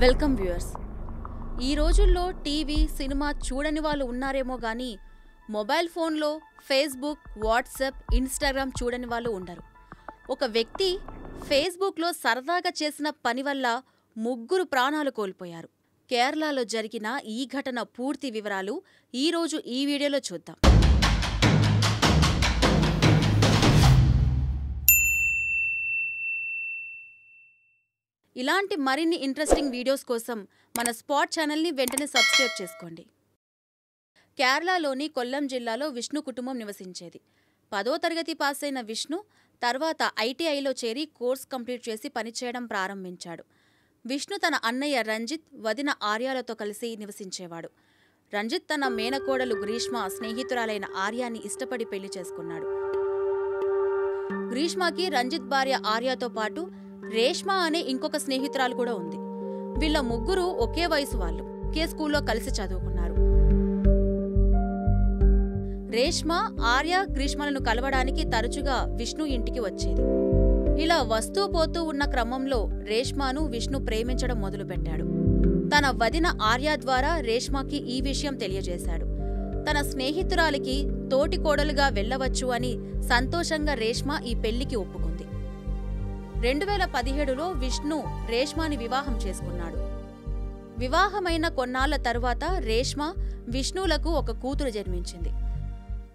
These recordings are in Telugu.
Welcome viewers. ఈ రోజుల్లో టీవీ సినిమా చూడని వాళ్ళు ఉన్నారేమో గానీ మొబైల్ ఫోన్లో ఫేస్బుక్, వాట్సాప్, ఇన్స్టాగ్రామ్ చూడని వాళ్ళు ఉండరు. ఒక వ్యక్తి ఫేస్బుక్లో సరదాగా చేసిన పని వల్ల 3 ప్రాణాలు కోల్పోయారు. కేరళలో జరిగిన ఈ ఘటన పూర్తి వివరాలు ఈరోజు ఈ వీడియోలో చూద్దాం. ఇలాంటి మరిన్ని ఇంట్రెస్టింగ్ వీడియోస్ కోసం మన స్పాట్ ఛానల్ని వెంటనే సబ్స్క్రైబ్ చేసుకోండి. కేరళలోని కొల్లం జిల్లాలో విష్ణు కుటుంబం నివసించేది. 10వ తరగతి పాస్ అయిన విష్ణు తర్వాత ఐటీఐలో చేరి కోర్స్ కంప్లీట్ చేసి పనిచేయడం ప్రారంభించాడు. విష్ణు తన అన్నయ్య రంజిత్, వదిన ఆర్యాలతో కలిసి నివసించేవాడు. రంజిత్ తన మేనకోడలు గ్రీష్మ స్నేహితురాలైన ఆర్యాని ఇష్టపడి పెళ్లి చేసుకున్నాడు. గ్రీష్మకి రంజిత్ భార్య ఆర్యాతో పాటు రేష్మ అనే ఇంకొక స్నేహితురాలు కూడా ఉంది. వీళ్ళ ముగ్గురు ఒకే వయసు వాళ్ళు, ఒకే స్కూల్లో కలిసి చదువుకున్నారు. రేష్మ, ఆర్య, గ్రీష్మలను కలవడానికి తరచుగా విష్ణు ఇంటికి వచ్చేది. ఇలా వస్తూ పోతూ ఉన్న క్రమంలో రేష్మను విష్ణు ప్రేమించడం మొదలుపెట్టాడు. తన వదిన ఆర్య ద్వారా రేష్మకి ఈ విషయం తెలియజేశాడు. తన స్నేహితురాలికి తోటి కోడలుగా వెళ్లవచ్చు అని సంతోషంగా రేష్మ ఈ పెళ్లికి ఒప్పుకుంది. 2017లో విష్ణు రేష్మని వివాహం చేసుకున్నాడు. వివాహమైన కొన్నాళ్ల తరువాత రేష్మ, విష్ణులకు ఒక కూతురు జన్మించింది.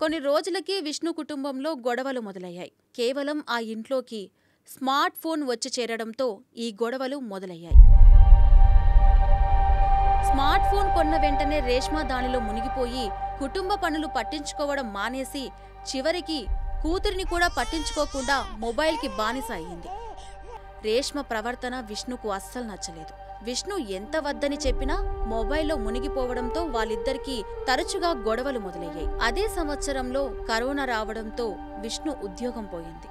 కొన్ని రోజులకి విష్ణు కుటుంబంలో గొడవలు మొదలయ్యాయి. కేవలం ఆ ఇంట్లోకి స్మార్ట్ ఫోన్ వచ్చి చేరడంతో ఈ గొడవలు మొదలయ్యాయి. స్మార్ట్ ఫోన్ కొన్న వెంటనే రేష్మ దానిలో మునిగిపోయి కుటుంబ పనులు పట్టించుకోవడం మానేసి చివరికి కూతురిని కూడా పట్టించుకోకుండా మొబైల్కి బానిస అయ్యింది. రేష్మ ప్రవర్తన విష్ణుకు అస్సలు నచ్చలేదు. విష్ణు ఎంత వద్దని చెప్పినా మొబైల్లో మునిగిపోవడంతో వాళ్ళిద్దరికీ తరచుగా గొడవలు మొదలయ్యాయి. అదే సంవత్సరంలో కరోనా రావడంతో విష్ణు ఉద్యోగం పోయింది.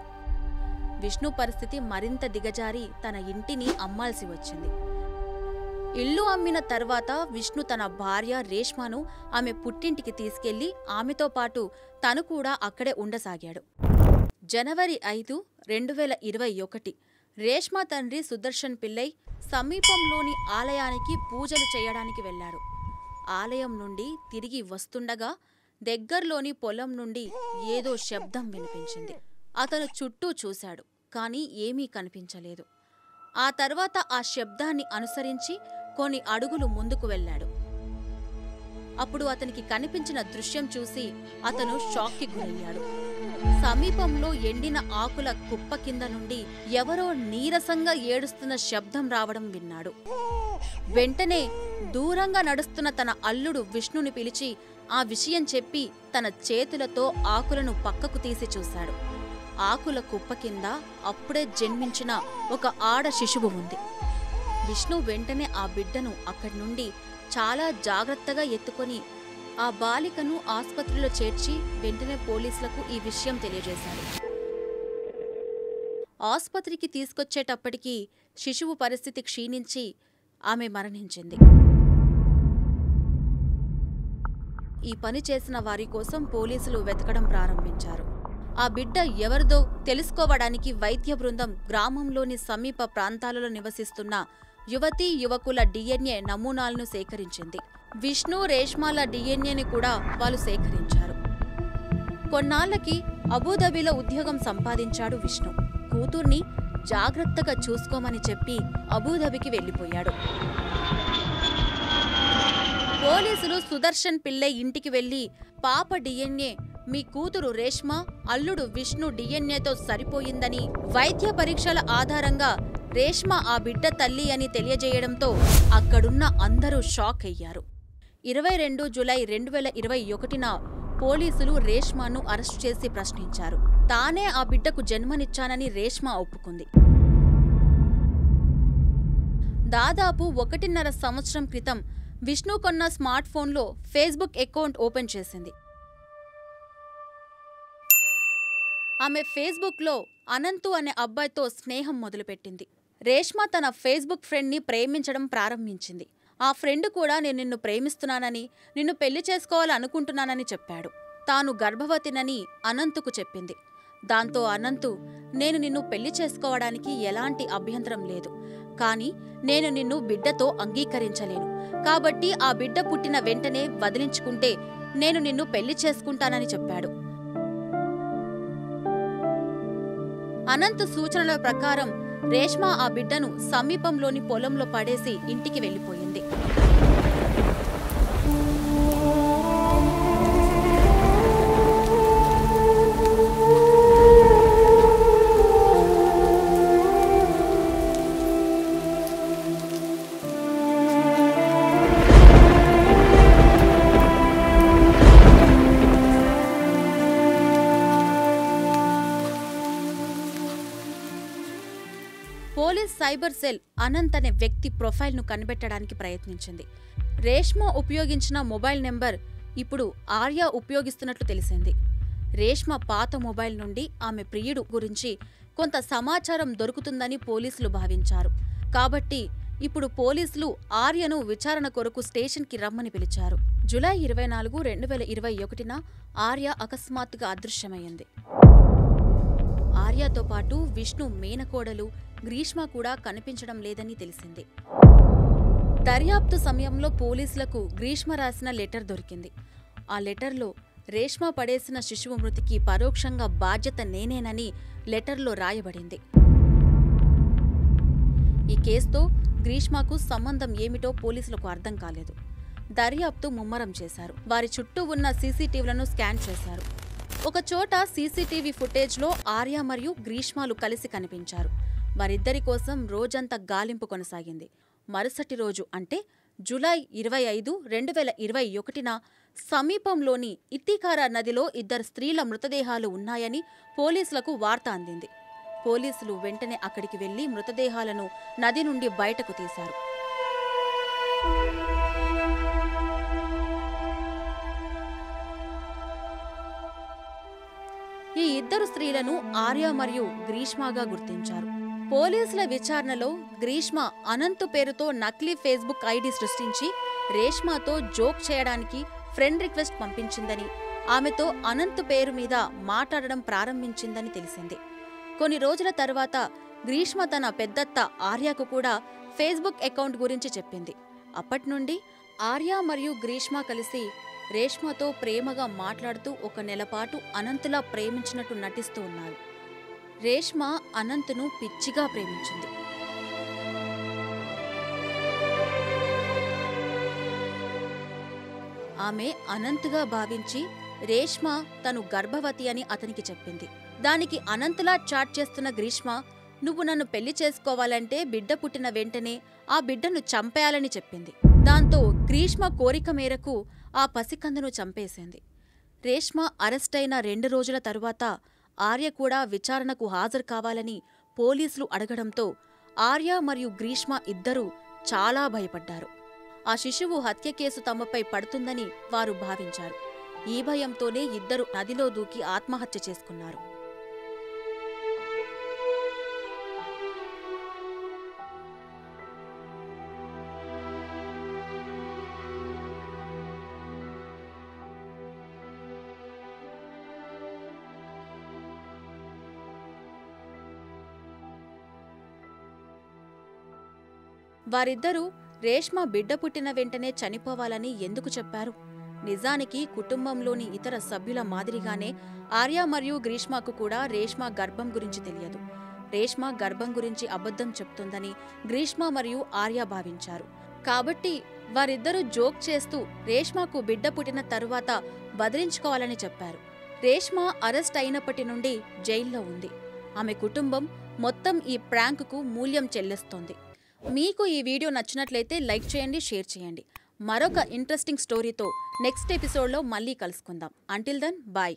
విష్ణు పరిస్థితి మరింత దిగజారి తన ఇంటిని అమ్మాల్సి వచ్చింది. ఇల్లు అమ్మిన తర్వాత విష్ణు తన భార్య రేష్మను ఆమె పుట్టింటికి తీసుకెళ్లి ఆమెతో పాటు తను కూడా అక్కడే ఉండసాగాడు. జనవరి 5, 2021 రేష్మ తండ్రి సుదర్శన్ పిల్లై సమీపంలోని ఆలయానికి పూజలు చేయడానికి వెళ్లాడు. ఆలయం నుండి తిరిగి వస్తుండగా దగ్గర్లోని పొలం నుండి ఏదో శబ్దం వినిపించింది. అతను చుట్టూ చూశాడు, కానీ ఏమీ కనిపించలేదు. ఆ తర్వాత ఆ శబ్దాన్ని అనుసరించి కొన్ని అడుగులు ముందుకు వెళ్లాడు. అప్పుడు అతనికి కనిపించిన దృశ్యం చూసి అతను షాక్కి గురయ్యాడు. సమీపంలో ఎండిన ఆకుల కుప్ప కింద నుండి ఎవరో నీరసంగా ఏడుస్తున్న శబ్దం రావడం విన్నాడు. వెంటనే దూరంగా నడుస్తున్న తన అల్లుడు విష్ణుని పిలిచి ఆ విషయం చెప్పి తన చేతులతో ఆకులను పక్కకు తీసి చూశాడు. ఆకుల కుప్ప కింద అప్పుడే జన్మించిన ఒక ఆడ శిశువు ఉంది. విష్ణు వెంటనే ఆ బిడ్డను అక్కడి నుండి చాలా జాగ్రత్తగా ఎత్తుకొని ఆ బాలికను ఆసుపత్రిలో చేర్చి వెంటనే పోలీసులకు ఈ విషయం తెలియజేశాడు. ఆసుపత్రికి తీసుకొచ్చేటప్పటికీ శిశువు పరిస్థితి క్షీణించి ఆమె మరణించింది. ఈ పని చేసిన వారి కోసం పోలీసులు వెతకడం ప్రారంభించారు. ఆ బిడ్డ ఎవరిదో తెలుసుకోవడానికి వైద్య బృందం గ్రామంలోని సమీప ప్రాంతాలలో నివసిస్తున్న యువతీ యువకుల డిఎన్ఏ నమూనాలను సేకరించింది. విష్ణు, రేష్మల డిఎన్ఏని కూడా వాళ్ళు సేకరించారు. కొన్నాళ్లకి అబుదాబిలో ఉద్యోగం సంపాదించాడు విష్ణు. కూతుర్ని జాగ్రత్తగా చూసుకోమని చెప్పి అబుదాబికి వెళ్లిపోయాడు. పోలీసులు సుదర్శన్ పిల్లై ఇంటికి వెళ్లి పాప డిఎన్ఏ మీ కూతురు రేష్మ, అల్లుడు విష్ణు డిఎన్ఏతో సరిపోయిందని, వైద్య పరీక్షల ఆధారంగా రేష్మ ఆ బిడ్డ తల్లి అని తెలియజేయడంతో అక్కడున్న అందరూ షాక్ అయ్యారు. 22 జూలై 2021న పోలీసులు రేష్మను అరెస్టు చేసి ప్రశ్నించారు. తానే ఆ బిడ్డకు జన్మనిచ్చానని రేష్మ ఒప్పుకుంది. దాదాపు 1.5 సంవత్సరం క్రితం విష్ణు కొన్న స్మార్ట్ ఫోన్లో ఫేస్బుక్ అకౌంట్ ఓపెన్ చేసింది. ఆమె ఫేస్బుక్లో అనంతు అనే అబ్బాయితో స్నేహం మొదలుపెట్టింది. రేష్మ తన ఫేస్బుక్ ఫ్రెండ్ని ప్రేమించడం ప్రారంభించింది. ఆ ఫ్రెండ్ కూడా నేను నిన్ను ప్రేమిస్తున్నానని, నిన్ను పెళ్లి చేసుకోవాలనుకుంటున్నానని చెప్పాడు. తాను గర్భవతినని అనంతుకు చెప్పింది. దాంతో అనంతు, నేను నిన్ను పెళ్లి చేసుకోవడానికి ఎలాంటి అభ్యంతరం లేదు, కానీ నేను నిన్ను బిడ్డతో అంగీకరించలేను. కాబట్టి ఆ బిడ్డ పుట్టిన వెంటనే వదిలించుకుంటే నేను నిన్ను పెళ్లి చేసుకుంటానని చెప్పాడు. అనంత్ సూచనల ప్రకారం రేష్మ ఆ బిడ్డను సమీపంలోని పొలంలో పడేసి ఇంటికి వెళ్లిపోయింది. పోలీస్ సైబర్ సెల్ అనంత్ అనే వ్యక్తి ప్రొఫైల్ను కనిపెట్టడానికి ప్రయత్నించింది. రేష్మ ఉపయోగించిన మొబైల్ నెంబర్ ఇప్పుడు ఆర్య ఉపయోగిస్తున్నట్లు తెలిసింది. రేష్మ పాత మొబైల్ నుండి ఆమె ప్రియుడు గురించి కొంత సమాచారం దొరుకుతుందని పోలీసులు భావించారు. కాబట్టి ఇప్పుడు పోలీసులు ఆర్యను విచారణ కొరకు స్టేషన్కి రమ్మని పిలిచారు. జూలై 24, 2021న ఆర్య అకస్మాత్తుగా అదృశ్యమైంది. ఆర్యతో పాటు విష్ణు మేనకోడలు గ్రీష్మ కూడా కనిపించడం లేదని తెలిసింది. దర్యాప్తు సమయంలో పోలీసులకు గ్రీష్మ రాసిన లెటర్ దొరికింది. ఆ లెటర్లో రేష్మ పడేసిన శిశువు మృతికి పరోక్షంగా బాధ్యత నేనేనని లెటర్లో రాయబడింది. ఈ కేసుతో గ్రీష్మకు సంబంధం ఏమిటో పోలీసులకు అర్థం కాలేదు. దర్యాప్తు ముమ్మరం చేశారు. వారి చుట్టూ ఉన్న సీసీటీవీలను స్కాన్ చేశారు. ఒకచోట సీసీటీవీ ఫుటేజ్లో ఆర్య మరియు గ్రీష్మలు కలిసి కనిపించారు. వారిద్దరి కోసం రోజంతా గాలింపు కొనసాగింది. మరుసటి రోజు అంటే జూలై 25, 2021న సమీపంలోని ఇత్తికారా నదిలో 2 స్త్రీల మృతదేహాలు ఉన్నాయని పోలీసులకు వార్త అందింది. పోలీసులు వెంటనే అక్కడికి వెళ్లి మృతదేహాలను నది నుండి బయటకు తీశారు. ఈ 2 స్త్రీలను ఆర్య మరియు గ్రీష్మగా గుర్తించారు. పోలీసుల విచారణలో గ్రీష్మ అనంత్ పేరుతో నకిలీ ఫేస్బుక్ ఐడి సృష్టించి రేష్మతో జోక్ చేయడానికి ఫ్రెండ్ రిక్వెస్ట్ పంపించిందని, ఆమెతో అనంత్ పేరు మీద మాట్లాడడం ప్రారంభించిందని తెలిసింది. కొన్ని రోజుల తర్వాత గ్రీష్మ తన పెద్దత్త ఆర్యకు కూడా ఫేస్బుక్ అకౌంట్ గురించి చెప్పింది. అప్పట్నుండి ఆర్య మరియు గ్రీష్మ కలిసి రేష్మతో ప్రేమగా మాట్లాడుతూ 1 నెల పాటు అనంతులా ప్రేమించినట్టు నటిస్తూ ఉన్నారు. రేష్మ అనంత్ను పిచ్చిగా ప్రేమించింది. ఆమె అనంత్గా భావించి రేష్మ తను గర్భవతి అని అతనికి చెప్పింది. దానికి అనంతులా చాట్ చేస్తున్న గ్రీష్మ, నువ్వు నన్ను పెళ్లి చేసుకోవాలంటే బిడ్డ పుట్టిన వెంటనే ఆ బిడ్డను చంపేయాలని చెప్పింది. దాంతో గ్రీష్మ కోరిక మేరకు ఆ పసికందును చంపేసింది. రేష్మ అరెస్టైన 2 రోజుల తరువాత ఆర్య కూడా విచారణకు హాజరు కావాలని పోలీసులు అడగడంతో ఆర్య మరియు గ్రీష్మ ఇద్దరూ చాలా భయపడ్డారు. ఆ శిశువు హత్య కేసు తమపై పడుతుందని వారు భావించారు. ఈ భయంతోనే ఇద్దరు నదిలో దూకి ఆత్మహత్య చేసుకున్నారు. వారిద్దరూ రేష్మ బిడ్డ పుట్టిన వెంటనే చనిపోవాలని ఎందుకు చెప్పారు? నిజానికి కుటుంబంలోని ఇతర సభ్యుల మాదిరిగానే ఆర్య మరియు గ్రీష్మకు కూడా రేష్మ గర్భం గురించి తెలియదు. రేష్మ గర్భం గురించి అబద్ధం చెప్తుందని గ్రీష్మ మరియు ఆర్య భావించారు. కాబట్టి వారిద్దరూ జోక్ చేస్తూ రేష్మకు బిడ్డ పుట్టిన తరువాత వదిలించుకోవాలని చెప్పారు. రేష్మ అరెస్ట్ అయినప్పటి నుండి జైల్లో ఉంది. ఆమె కుటుంబం మొత్తం ఈ ప్రాంక్కు మూల్యం చెల్లిస్తోంది. మీకు ఈ వీడియో నచ్చినట్లయితే లైక్ చేయండి, షేర్ చేయండి. మరొక ఇంట్రెస్టింగ్ స్టోరీతో నెక్స్ట్ ఎపిసోడ్లో మళ్ళీ కలుసుకుందాం. Until then bye.